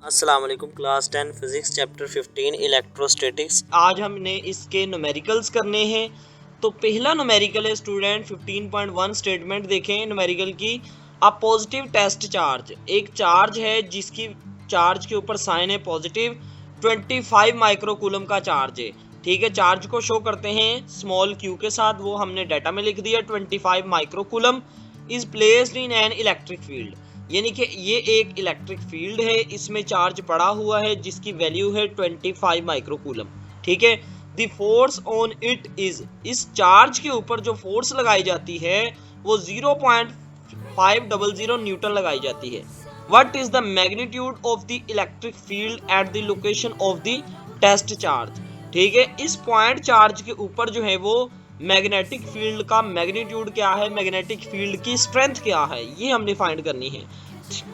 अस्सलाम वालेकुम। Class 10 physics chapter 15 electrostatics. आज हमने इसके न्यूमेरिकल्स करने हैं। तो पहला न्यूमेरिकल है स्टूडेंट 15.1 स्टेटमेंट देखें न्यूमेरिकल की। अ पॉजिटिव टेस्ट चार्ज, एक चार्ज है जिसकी चार्ज के ऊपर साइन है पॉजिटिव, 25 माइक्रोकूलम का चार्ज है। ठीक है, चार्ज को शो करते हैं स्मॉल क्यू के साथ, वो हमने डाटा में लिख दिया। 25 microcoulomb is placed in an electric field, यानी कि ये एक इलेक्ट्रिक फील्ड है, इसमें चार्ज पड़ा हुआ है जिसकी वैल्यू है 25 माइक्रोकूलम। ठीक है, the force on it is, इस चार्ज के ऊपर जो फोर्स लगाई जाती है वो 0.500 न्यूटन लगाई जाती है। What is the magnitude of the electric field at the location of the test charge. ठीक है, इस पॉइंट चार्ज के ऊपर जो है वो मैग्नेटिक फील्ड का मैग्नीट्यूड क्या है, मैग्नेटिक फील्ड की स्ट्रेंथ क्या है, ये हमने फाइंड करनी है।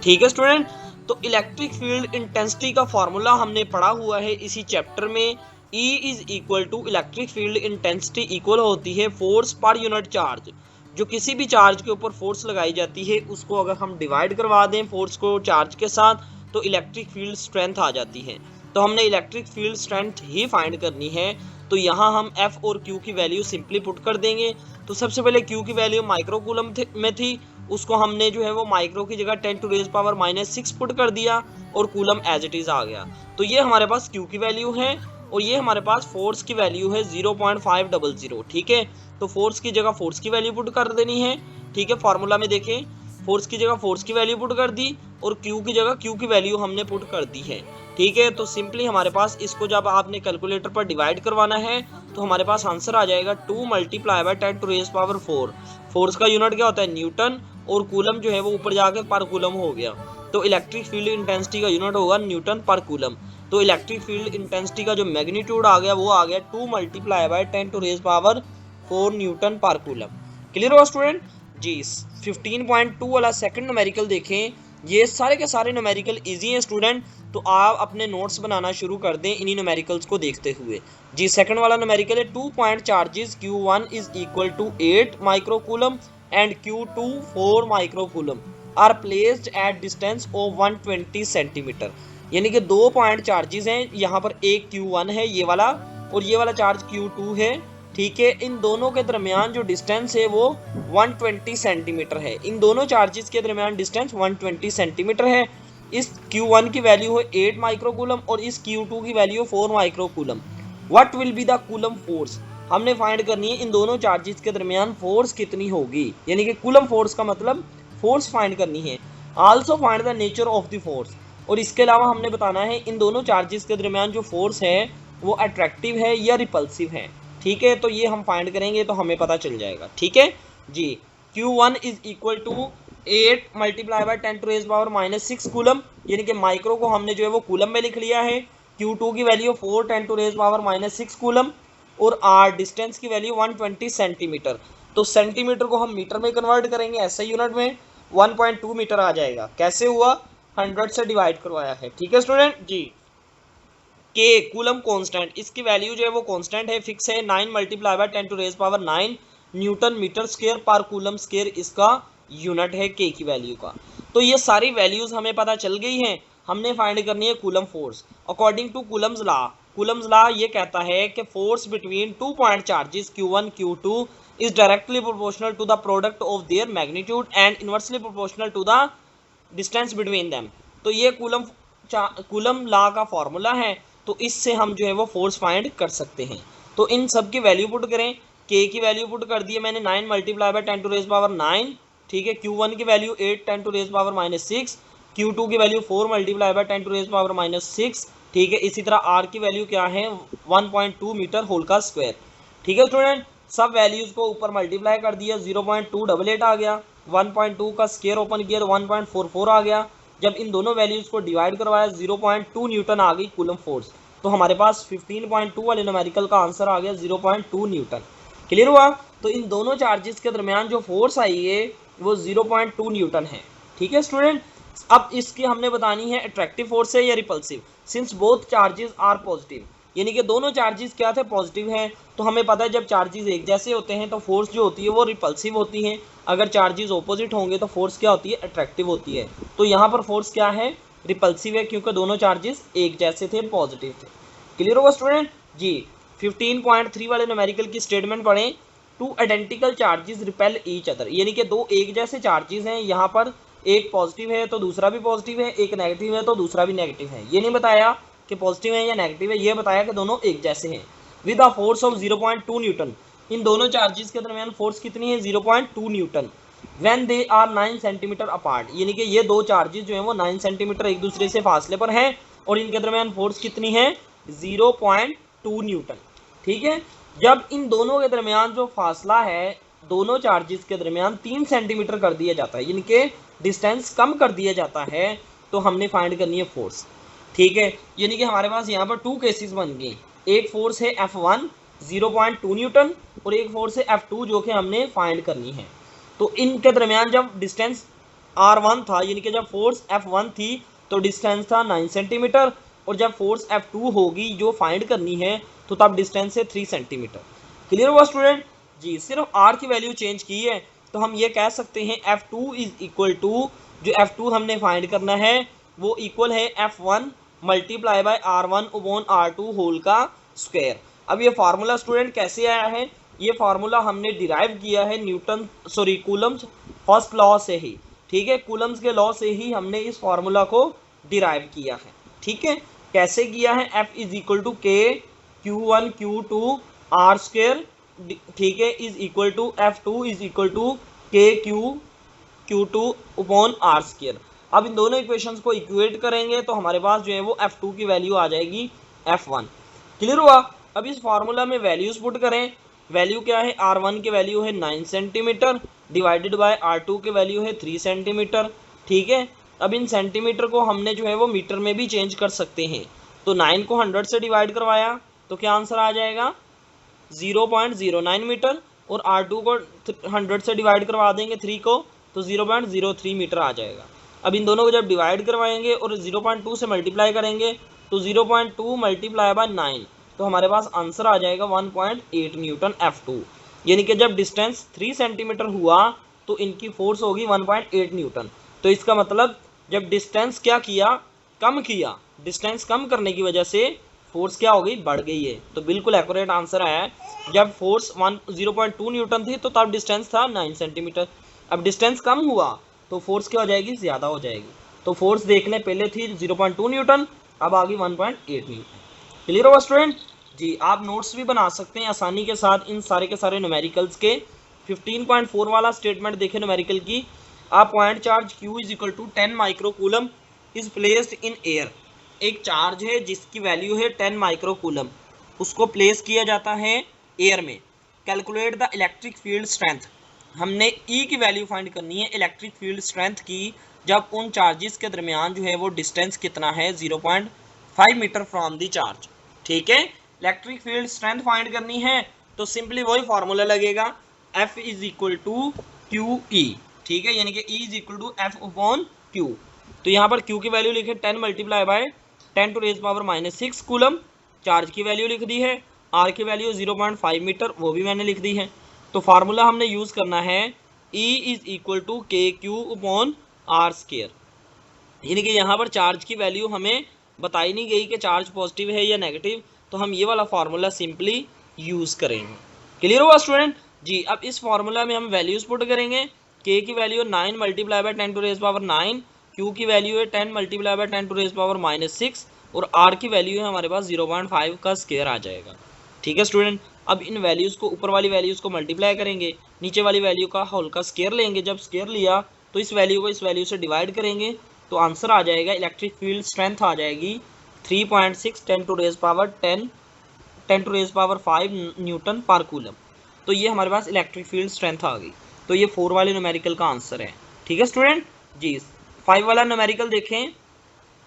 ठीक है स्टूडेंट, तो इलेक्ट्रिक फील्ड इंटेंसिटी का फॉर्मूला हमने पढ़ा हुआ है इसी चैप्टर में। E is equal to electric field intensity equal होती है फोर्स पर यूनिट चार्ज। जो किसी भी चार्ज के ऊपर फोर्स लगाई जाती है उसको अगर हम डिवाइड करवा दें फोर्स को चार्ज के साथ तो इलेक्ट्रिक फील्ड स्ट्रेंथ आ जाती है। तो हमने इलेक्ट्रिक फील्ड स्ट्रेंथ ही फाइंड करनी है। तो यहाँ हम F और Q की वैल्यू सिंपली पुट कर देंगे। तो सबसे पहले Q की वैल्यू माइक्रोकूलम में थी, उसको हमने जो है वो माइक्रो की जगह 10⁻⁻⁶ पुट कर दिया और कूलम एज इट इज आ गया। तो ये हमारे पास Q की वैल्यू है और ये हमारे पास फोर्स की वैल्यू है 0.500। ठीक है, तो फोर्स की जगह फोर्स की वैल्यू पुट कर देनी है। ठीक है, फॉर्मूला में देखें फोर्स की जगह फोर्स की वैल्यू पुट कर दी और Q की जगह Q की वैल्यू हमने पुट कर दी है। ठीक है, तो सिंपली हमारे पास इसको जब आपने कैलकुलेटर पर डिवाइड करवाना है तो हमारे पास आंसर आ जाएगा 2 × 10⁻⁴। फोर्स का यूनिट क्या होता है, न्यूटन, और कूलम जो है वो ऊपर जाकर पर कूलम हो गया। तो इलेक्ट्रिक फील्ड इंटेंसिटी का यूनिट होगा न्यूटन पर कूलम। तो इलेक्ट्रिक फील्ड इंटेंसिटी का जो मैग्नीट्यूड आ गया वो आ गया 2 × 10⁻⁴ न्यूटन पर कूलम। क्लियर हुआ स्टूडेंट जी। 15.2 वाला सेकंड न्यूमेरिकल देखें। ये सारे के सारे न्यूमेरिकल इजी हैं स्टूडेंट, तो आप अपने नोट्स बनाना शुरू कर दें इन्हीं न्यूमेरिकल्स को देखते हुए। जी, सेकंड वाला न्यूमेरिकल है 2 point charges Q1 is equal to 8 microcoulomb and Q2 4 microcoulomb are placed at distance of 120 centimetre. यानी कि 2 पॉइंट चार्जेस हैं, यहाँ पर एक Q1 है ये वाला और ये वाला चार्ज Q2 है। ठीक है, इन दोनों के दरमियान जो डिस्टेंस है वो 120 सेंटीमीटर है। इन दोनों चार्जेस के दरमियान डिस्टेंस 120 सेंटीमीटर है। इस Q1 की वैल्यू है 8 माइक्रोकूलम और इस Q2 की value 4 microcoulomb. What will be the coulomb force, हमने फाइंड करनी है इन दोनों चार्जेस के दरमियान फोर्स कितनी होगी, यानी कि कूलम फोर्स का मतलब फोर्स फाइंड करनी है। Also find the nature of the force, और इसके अलावा हमने बताना है इन दोनों चार्जेस के दरमियान जो फोर्स है वो अट्रैक्टिव है या रिपल्सिव है। ठीक है, तो ये हम फाइंड करेंगे तो हमें पता चल जाएगा। ठीक है जी, Q1 is equal to 8 × 10⁻⁻⁶ coulomb, यानी कि माइक्रो को हमने जो है वो कूलम में लिख लिया है। Q2 की वैल्यू 4 × 10⁻⁻6 कूलम और R डिस्टेंस की वैल्यू 120 सेंटीमीटर। तो सेंटीमीटर को हम मीटर में कन्वर्ट करेंगे ऐसे यूनिट में, 1.2 मीटर आ जाएगा। कैसे हुआ, 100 से डिवाइड करवाया है। ठीक है स्टूडेंट जी। के कूलम कांस्टेंट, इसकी वैल्यू जो है वो कांस्टेंट है, फिक्स है, 9 × 10⁻⁹ न्यूटन मीटर स्क्वायर पर कूलम स्क्वायर इसका यूनिट है के की वैल्यू का। तो ये सारी वैल्यूज हमें पता चल गई हैं। हमने फाइंड करनी है Coulomb force according to Coulomb's law. Coulomb's law ये कहता है कि force between 2 point charges Q1 Q2 is directly proportional to the product of their magnitude and inversely proportional to the distance between them. तो ये coulomb law का formula है, तो इससे हम जो है वो फोर्स फाइंड कर सकते हैं। तो इन सब की वैल्यू पुट करें। के की वैल्यू पुट कर दी है मैंने 9 × 10⁻⁹। ठीक है, Q1 की वैल्यू 8 × 10⁻⁶, Q2 की वैल्यू 4 × 10⁻⁶। ठीक है, इसी तरह R की वैल्यू क्या है 1.2 मीटर होल का स्क्वायर। ठीक है स्टूडेंट, सब वैल्यूज को ऊपर मल्टीप्लाई कर दिया, 0.288 आ गया, 1.2 का स्क्वायर ओपन किया तो 1.44 आ गया। जब इन दोनों वैल्यूज को डिवाइड करवाया 0.2 न्यूटन आ गई कूलम फोर्स। तो हमारे पास 15.2 वाले न्यूमेरिकल का आंसर आ गया 0.2 न्यूटन। क्लियर हुआ। तो इन दोनों चार्जेस के दरमियान जो फोर्स आई है वो 0.2 न्यूटन है। ठीक है स्टूडेंट, अब इसकी हमने बतानी है अट्रैक्टिव फोर्स है या repulsive. Since both charges are positive, यानी कि दोनों चार्जेस क्या थे, पॉजिटिव हैं, तो हमें पता है जब चार्जेस एक जैसे होते हैं तो फोर्स जो होती है वो रिपल्सिव होती है। अगर चार्जेस ऑपोजिट होंगे तो फोर्स क्या होती है, अट्रैक्टिव होती है। तो यहाँ पर फोर्स क्या है, रिपल्सिव है क्योंकि दोनों चार्जेस एक जैसे थे, पॉजिटिव थे। क्लियर होगा स्टूडेंट जी। 15.3 वाले न्यूमेरिकल की स्टेटमेंट पढ़ें। Two identical charges repel each other, यानी कि दो एक जैसे चार्जेस हैं, यहाँ पर एक पॉजिटिव है तो दूसरा भी पॉजिटिव है, एक नेगेटिव है तो दूसरा भी नेगेटिव है। ये नहीं बताया कि पॉजिटिव है या नेगेटिव है, ये बताया कि दोनों एक जैसे हैं। With a force of 0.2 newton, इन दोनों चार्जेस के दरमियान फोर्स कितनी है? 0.2 newton. When they are 9 centimetre apart, यानी कि ये दो चार्जेस जो हैं वो 9 सेंटीमीटर एक दूसरे से फासले पर हैं और इनके दरमियान फोर्स कितनी है? 0.2 न्यूटन। ठीक है, जब इन दोनों के दरमियान जो फासला है दोनों चार्जेस के दरमियान 3 सेंटीमीटर कर दिया जाता है, यानी कि डिस्टेंस कम कर दिया जाता है, तो हमने फाइंड करनी है फोर्स। ठीक है, यानी कि हमारे पास यहाँ पर टू केसेस बन गए। एक फोर्स है F1 0.2 न्यूटन और एक फोर्स है F2 जो कि हमने फाइंड करनी है। तो इनके दरमियान जब डिस्टेंस R1 था, यानी कि जब फोर्स F1 थी तो डिस्टेंस था 9 सेंटीमीटर, और जब फोर्स F2 होगी जो फाइंड करनी है तो तब डिस्टेंस है 3 सेंटीमीटर। क्लियर हुआ स्टूडेंट जी। सिर्फ R की वैल्यू चेंज की है तो हम ये कह सकते हैं F2 इज इक्वल टू, जो F2 हमने फाइंड करना है वो इक्वल है F1 multiply by R1 upon R2 whole का स्क्वायर। अब ये फार्मूला स्टूडेंट कैसे आया है? ये फार्मूला हमने डिराइव किया है कूलम्स फर्स्ट लॉ से ही। ठीक है, कूलम्स के लॉ से ही हमने इस फार्मूला को डिराइव किया है। ठीक है, कैसे किया है? F इज इक्वल टू के Q1 Q2 R स्क्वायर, ठीक है, is equal to F2 is equal to K Q2 upon R square. अब इन दोनों इक्वेशंस को इक्वेट करेंगे तो हमारे पास जो है वो F2 की वैल्यू आ जाएगी F1। क्लियर हुआ? अब इस फार्मूला में वैल्यूज पुट करें। वैल्यू क्या है? R1 की वैल्यू है 9 सेंटीमीटर डिवाइडेड बाय R2 की वैल्यू है 3 सेंटीमीटर। ठीक है, अब इन सेंटीमीटर को हमने जो है वो मीटर में भी चेंज कर सकते हैं। तो 9 को 100 से डिवाइड करवाया तो क्या आंसर आ जाएगा? 0.09 मीटर, और R2 को 100 से डिवाइड करवा देंगे 3 को तो 0.03 मीटर आ जाएगा। अब इन दोनों को जब डिवाइड करवाएंगे और 0.2 से मल्टीप्लाई करेंगे तो 0.2 मल्टीप्लाई बाय 9 तो हमारे पास आंसर आ जाएगा 1.8 न्यूटन F2। यानी कि जब डिस्टेंस 3 सेंटीमीटर हुआ तो इनकी फोर्स होगी 1.8 न्यूटन। तो इसका मतलब जब डिस्टेंस क्या किया? कम किया। डिस्टेंस कम करने की वजह से फोर्स क्या हो गई? बढ़ गई है। तो बिल्कुल एक्यूरेट आंसर आया है। जब फोर्स 0.2 न्यूटन थी तो तब डिस्टेंस था 9 सेंटीमीटर। अब डिस्टेंस कम हुआ तो फोर्स क्या हो जाएगी? ज़्यादा हो जाएगी। तो फोर्स देखने पहले थी 0.2 न्यूटन, अब आ गई 1.8 न्यूटन। क्लियर होगा स्टूडेंट जी। आप नोट्स भी बना सकते हैं आसानी के साथ इन सारे के सारे न्यूमेरिकल्स के। 15.4 वाला स्टेटमेंट देखें न्यूमेरिकल की। आप point charge Q is equal to 10 microcoulomb is placed in air. एक चार्ज है जिसकी वैल्यू है 10 माइक्रोकूलम, उसको प्लेस किया जाता है एयर में। Calculate the electric field strength, हमने E की वैल्यू फाइंड करनी है इलेक्ट्रिक फील्ड स्ट्रेंथ की जब उन चार्जेस के दरमियान जो है वो डिस्टेंस कितना है? 0.5 मीटर फ्रॉम द चार्ज। ठीक है, इलेक्ट्रिक फील्ड स्ट्रेंथ फाइंड करनी है तो सिंपली वही फार्मूला लगेगा, F is equal to QE। ठीक है, यानी कि E is equal to F upon Q। तो यहाँ पर Q की वैल्यू लिखे 10 multiply by 10 to raise power -6 coulomb. Charge की वैल्यू लिख दी है। R की वैल्यू 0.5 मीटर, वो भी मैंने लिख दी है। तो फार्मूला हमने यूज़ करना है E is equal to KQ upon R square. यानी कि यहाँ पर चार्ज की वैल्यू हमें बताई नहीं गई कि चार्ज पॉजिटिव है या नेगेटिव, तो हम ये वाला फार्मूला सिंपली यूज़ करेंगे। क्लियर हुआ स्टूडेंट जी। अब इस फार्मूला में हम वैल्यूज पुट करेंगे। K की value 9 multiply by 10 to raise power 9, Q की वैल्यू है 10 multiply by 10 to raise power -6 और R की वैल्यू है हमारे पास 0.5 का स्क्वायर आ जाएगा। ठीक है स्टूडेंट, अब इन वैल्यूज़ को ऊपर वाली वैल्यूज़ को मल्टीप्लाई करेंगे, नीचे वाली वैल्यू का होल का स्क्वायर लेंगे। जब स्क्वायर लिया तो इस वैल्यू को इस वैल्यू से डिवाइड करेंगे तो आंसर आ जाएगा इलेक्ट्रिक फील्ड स्ट्रेंथ आ जाएगी 3.6 10 टू रेज पावर 5 न्यूटन पर कूलम। तो ये हमारे पास इलेक्ट्रिक फील्ड स्ट्रेंथ आ गई। तो ये 4 वाले न्यूमेरिकल का आंसर है। ठीक है स्टूडेंट जी। 5 वाला न्यूमेरिकल देखें,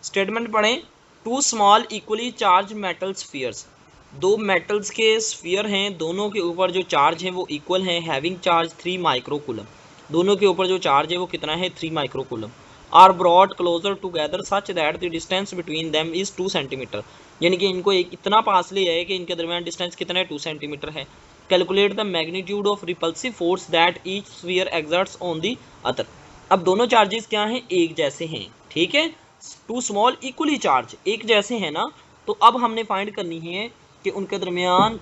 स्टेटमेंट पढ़ें। 2 small equally charged metal spheres, दो मेटल्स के स्फीयर हैं, दोनों के ऊपर जो चार्ज है वो इक्वल है, हैविंग चार्ज 3 माइक्रोकूलम। दोनों के ऊपर जो चार्ज है वो कितना है? 3 microcoulomb. Are brought closer together such that the distance between them is 2 centimetre. यानी कि इनको एक इतना पास ले है कि इनके दरमियान डिस्टेंस कितना है? 2 सेंटीमीटर है। Calculate the magnitude of repulsive force that each sphere exerts on the other. अब दोनों चार्जेस क्या हैं? एक जैसे हैं। ठीक है, टू स्मॉल इक्वली चार्ज, एक जैसे हैं ना, तो अब हमने फाइंड करनी है कि उनके दरमियान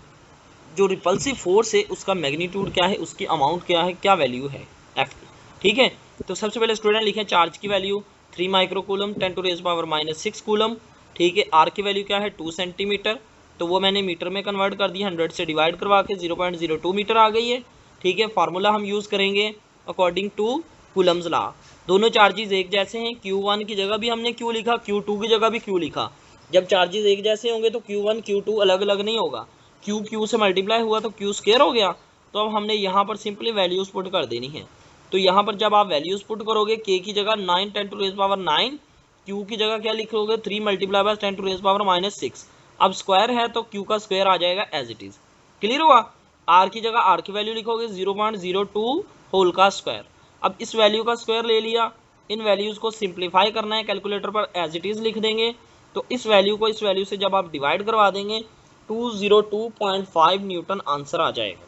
जो रिपल्सिव फोर्स है उसका मैग्नीट्यूड क्या है, उसकी अमाउंट क्या है, क्या वैल्यू है एफ की। ठीक है, तो सबसे पहले स्टूडेंट लिखें चार्ज की वैल्यू 3 माइक्रो कूलम 10⁻⁻⁶ कूलम। ठीक है, आर की वैल्यू क्या है 2 सेंटीमीटर, तो वो मैंने मीटर में कन्वर्ट कर दिया, 100 से डिवाइड करवा के 0.02 मीटर आ गई है। ठीक है, फार्मूला हम यूज़ करेंगे अकॉर्डिंग टू कूलम्स लॉ। दोनों चार्जेस एक जैसे हैं, Q1 की जगह भी हमने Q लिखा, Q2 की जगह भी Q लिखा। जब चार्जेस एक जैसे होंगे तो Q1 Q2 अलग अलग नहीं होगा, Q से मल्टीप्लाई हुआ तो Q स्क्वायर हो गया। तो अब हमने यहाँ पर सिंपली वैल्यूज़ पुट कर देनी है। तो यहाँ पर जब आप वैल्यूज़ पुट करोगे, K की जगह 9 10⁻⁹, Q की जगह क्या लिखोगे 3 × 10⁻⁻⁶। अब स्क्वायर है तो Q का स्क्वायर आ जाएगा एज इट इज़। क्लियर हुआ। R की जगह R की वैल्यू लिखोगे 0.02 होल का स्क्वायर। अब इस वैल्यू का स्क्वायर ले लिया, इन वैल्यूज़ को सिंप्लीफाई करना है, कैलकुलेटर पर एज इट इज़ लिख देंगे। तो इस वैल्यू को इस वैल्यू से जब आप डिवाइड करवा देंगे 202.5 न्यूटन आंसर आ जाएगा।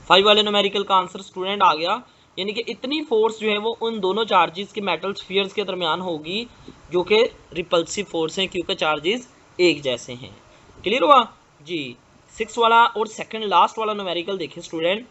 5 वाले न्यूमेरिकल का आंसर स्टूडेंट आ गया। यानी कि इतनी फोर्स जो है वो उन दोनों चार्जेस के मेटल स्फीयर्स के दरमियान होगी जो कि रिपल्सिव फोर्स हैं, क्योंकि चार्जेस एक जैसे हैं। क्लियर हुआ जी। 6 वाला और सेकंड लास्ट वाला न्यूमेरिकल देखिए student,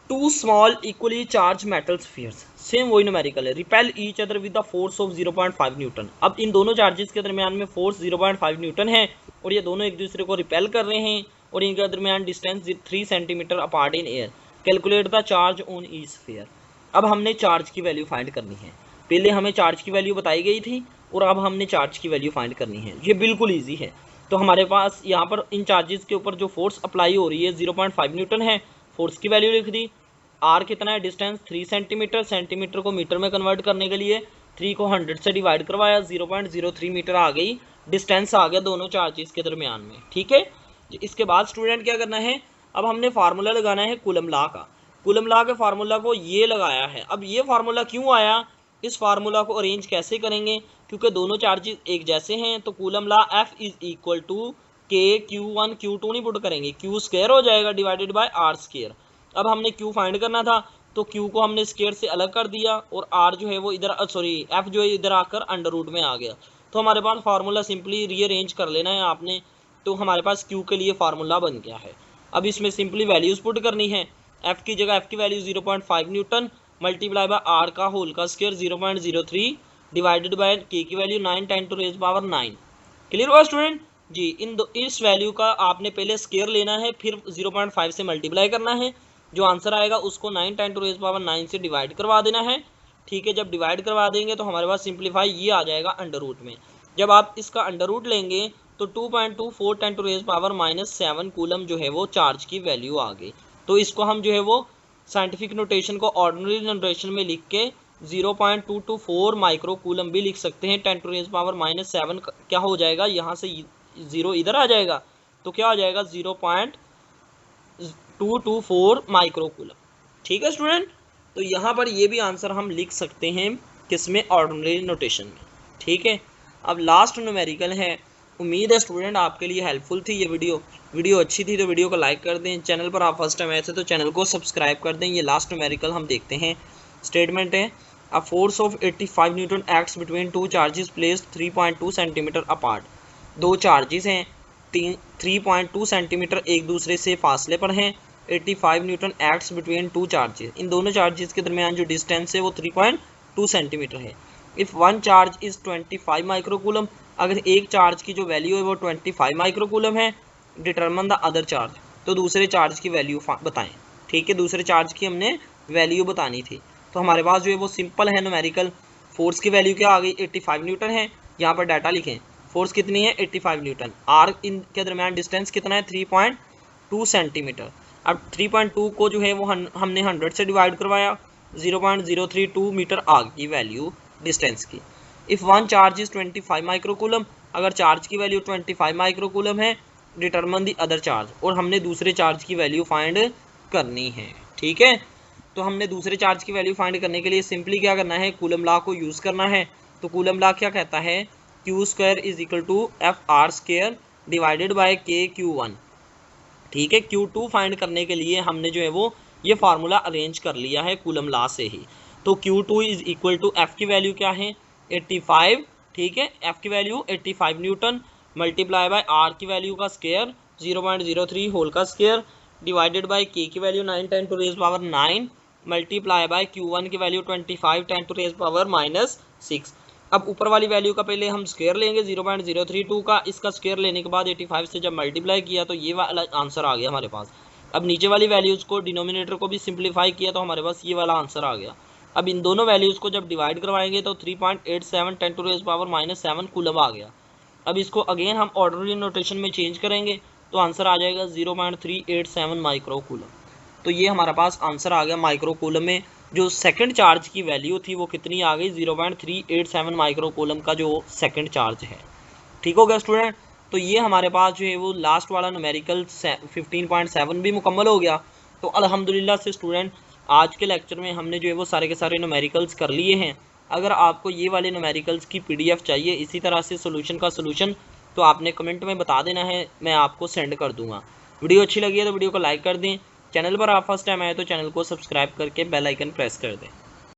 two small equally charged metal spheres, same वही न्यूमेरिकल है, repel each other with the force of 0.5 newton. अब इन दोनों चार्जेस के दरमियान में फोर्स 0.5 न्यूटन है और ये दोनों एक दूसरे को रिपेल कर रहे हैं और इनके दरमियान distance 3 centimetre apart in air. Calculate the charge on each sphere. अब हमने चार्ज की वैल्यू फाइंड करनी है। पहले हमें चार्ज की वैल्यू बताई गई थी और अब हमने चार्ज की वैल्यू फाइंड करनी है। ये बिल्कुल ईजी है। तो हमारे पास यहाँ पर इन चार्जेस के ऊपर जो फोर्स अप्लाई हो रही है 0.5 न्यूटन है, फोर्स की वैल्यू लिख दी। आर कितना है, डिस्टेंस 3 सेंटीमीटर, सेंटीमीटर को मीटर में कन्वर्ट करने के लिए 3 को 100 से डिवाइड करवाया, 0.03 मीटर आ गई, डिस्टेंस आ गया दोनों चार्जेस के दरमियान में। ठीक है, इसके बाद स्टूडेंट क्या करना है, अब हमने फार्मूला लगाना है कूलम लॉ का। कूलम लॉ के फार्मूला को ये लगाया है। अब ये फार्मूला क्यों आया, इस फार्मूला को अरेंज कैसे करेंगे, क्योंकि दोनों चार्जेस एक जैसे हैं। तो Coulomb law F is equal to K Q1 Q2 नहीं पुट करेंगे, Q स्क्वायर हो जाएगा डिवाइडेड बाय R स्क्वायर। अब हमने Q फाइंड करना था तो Q को हमने स्क्वायर से अलग कर दिया और R जो है वो इधर F जो है इधर आकर अंडर रूट में आ गया। तो हमारे पास फार्मूला सिंपली रीअरेंज कर लेना है आपने, तो हमारे पास Q के लिए फार्मूला बन गया है। अब इसमें सिंपली वैल्यूज़ पुट करनी है। F की जगह F की value 0.5 Newton multiply bye R का होल का स्क्वायर 0.03 डिवाइडेड बाय K की वैल्यू 9 10⁻⁹। क्लियर हुआ स्टूडेंट जी। इस वैल्यू का आपने पहले स्क्वायर लेना है, फिर 0.5 से मल्टीप्लाई करना है, जो आंसर आएगा उसको 9 10⁻⁹ से डिवाइड करवा देना है। ठीक है, जब डिवाइड करवा देंगे तो हमारे पास सिंप्लीफाई ये आ जाएगा अंडर रूट में। जब आप इसका अंडर रूट लेंगे तो 2.24 10⁻⁻7 कूलम जो है वो चार्ज की वैल्यू आ गई। तो इसको हम जो है वो साइंटिफिक नोटेशन को ऑर्डिनरी नोटेशन में लिख के 0.224 माइक्रो कूलम भी लिख सकते हैं। 10⁻⁻7 क्या हो जाएगा, यहाँ से 0 इधर आ जाएगा तो क्या हो जाएगा 0.224 माइक्रो कूलम। ठीक है स्टूडेंट, तो यहाँ पर ये भी आंसर हम लिख सकते हैं किसमें, ऑर्डिनरी नोटेशन में। ठीक है, अब लास्ट न्यूमेरिकल है। उम्मीद है स्टूडेंट आपके लिए हेल्पफुल थी ये वीडियो अच्छी थी तो वीडियो को लाइक कर दें। चैनल पर आप फर्स्ट टाइम आए थे तो चैनल को सब्सक्राइब कर दें। ये लास्ट न्यूमेरिकल हम देखते हैं। स्टेटमेंट है, अ force of 85 newton acts between two charges placed 3.2 centimetre apart. दो चार्जेस हैं 3.2 सेंटीमीटर एक दूसरे से फासले पर हैं। 85 newton acts between two charges, इन दोनों चार्जेस के दरमियान जो डिस्टेंस है वो 3.2 सेंटीमीटर है। If one charge is 25 microcoulomb, अगर एक चार्ज की जो वैल्यू है वो 25 माइक्रोकूलम है, डिटरमिन द अदर चार्ज, तो दूसरे चार्ज की वैल्यू बताएं। ठीक है, दूसरे चार्ज की हमने वैल्यू बतानी थी। तो हमारे पास जो है वो सिंपल है न्यूमेरिकल। फोर्स की वैल्यू क्या आ गई 85 न्यूटन है, यहाँ पर डाटा लिखें। फोर्स कितनी है 85 न्यूटन। आर इनके दरमियान डिस्टेंस कितना है 3.2 सेंटीमीटर। अब 3.2 को जो है वो हमने 100 से डिवाइड करवाया, 0.032 मीटर आ गई वैल्यू डिस्टेंस की। If one charge is 25 microcoulomb, अगर चार्ज की वैल्यू 25 माइक्रोकूलम है, डिटरमिन द अदर चार्ज, और हमने दूसरे चार्ज की वैल्यू फाइंड करनी है। ठीक है, तो हमने दूसरे चार्ज की वैल्यू फाइंड करने के लिए सिंपली क्या करना है, कूलम लॉ को यूज़ करना है। तो कूलम लॉ क्या कहता है, Q square is equal to FR square divided by KQ1। ठीक है, Q2 फाइंड करने के लिए हमने जो है वो ये फार्मूला अरेंज कर लिया है कूलम लॉ से ही। तो Q2 is equal to F की वैल्यू क्या है 85, ठीक है, एफ की value 85 newton, multiply by R की वैल्यू का स्क्वायर 0.03 होल का स्क्वायर, डिवाइडेड बाय के की value 9 10 to raise power 9, multiply by Q1 की वैल्यू 25 10 टू रेज पावर -6। अब ऊपर वाली वैल्यू का पहले हम स्क्वायर लेंगे 0.032 का, इसका स्क्वायर लेने के बाद 85 से जब मल्टीप्लाई किया तो ये वाला आंसर आ गया हमारे पास। अब नीचे वाली वैल्यूज़ को डिनोमिनेटर को भी सिंप्लीफाई किया तो हमारे पास ये वाला आंसर आ गया। अब इन दोनों वैल्यूज़ को जब डिवाइड करवाएंगे तो 3.87 10 टू रेज पावर -7 कूलम आ गया। अब इसको अगेन हम ऑर्डरली नोटेशन में चेंज करेंगे तो आंसर आ जाएगा 0.387 माइक्रो कूलम। तो ये हमारा पास आंसर आ गया माइक्रो कूलम में। जो सेकंड चार्ज की वैल्यू थी वो कितनी आ गई, 0.387 माइक्रो कूलम का जो सेकंड चार्ज है। ठीक हो गया स्टूडेंट। तो ये हमारे पास जो है वो लास्ट वाला न्यूमेरिकल 15.7 भी मुकम्मल हो गया। तो अल्हम्दुलिल्लाह से स्टूडेंट आज के लेक्चर में हमने जो है वो सारे के सारे न्यूमेरिकल्स कर लिए हैं। अगर आपको ये वाले न्यूमेरिकल्स की PDF चाहिए इसी तरह से सोल्यूशन का सोल्यूशन, तो आपने कमेंट में बता देना है, मैं आपको सेंड कर दूंगा। वीडियो अच्छी लगी है तो वीडियो को लाइक कर दें। चैनल पर आप फर्स्ट टाइम आए तो चैनल को सब्सक्राइब करके बेल आइकन प्रेस कर दें।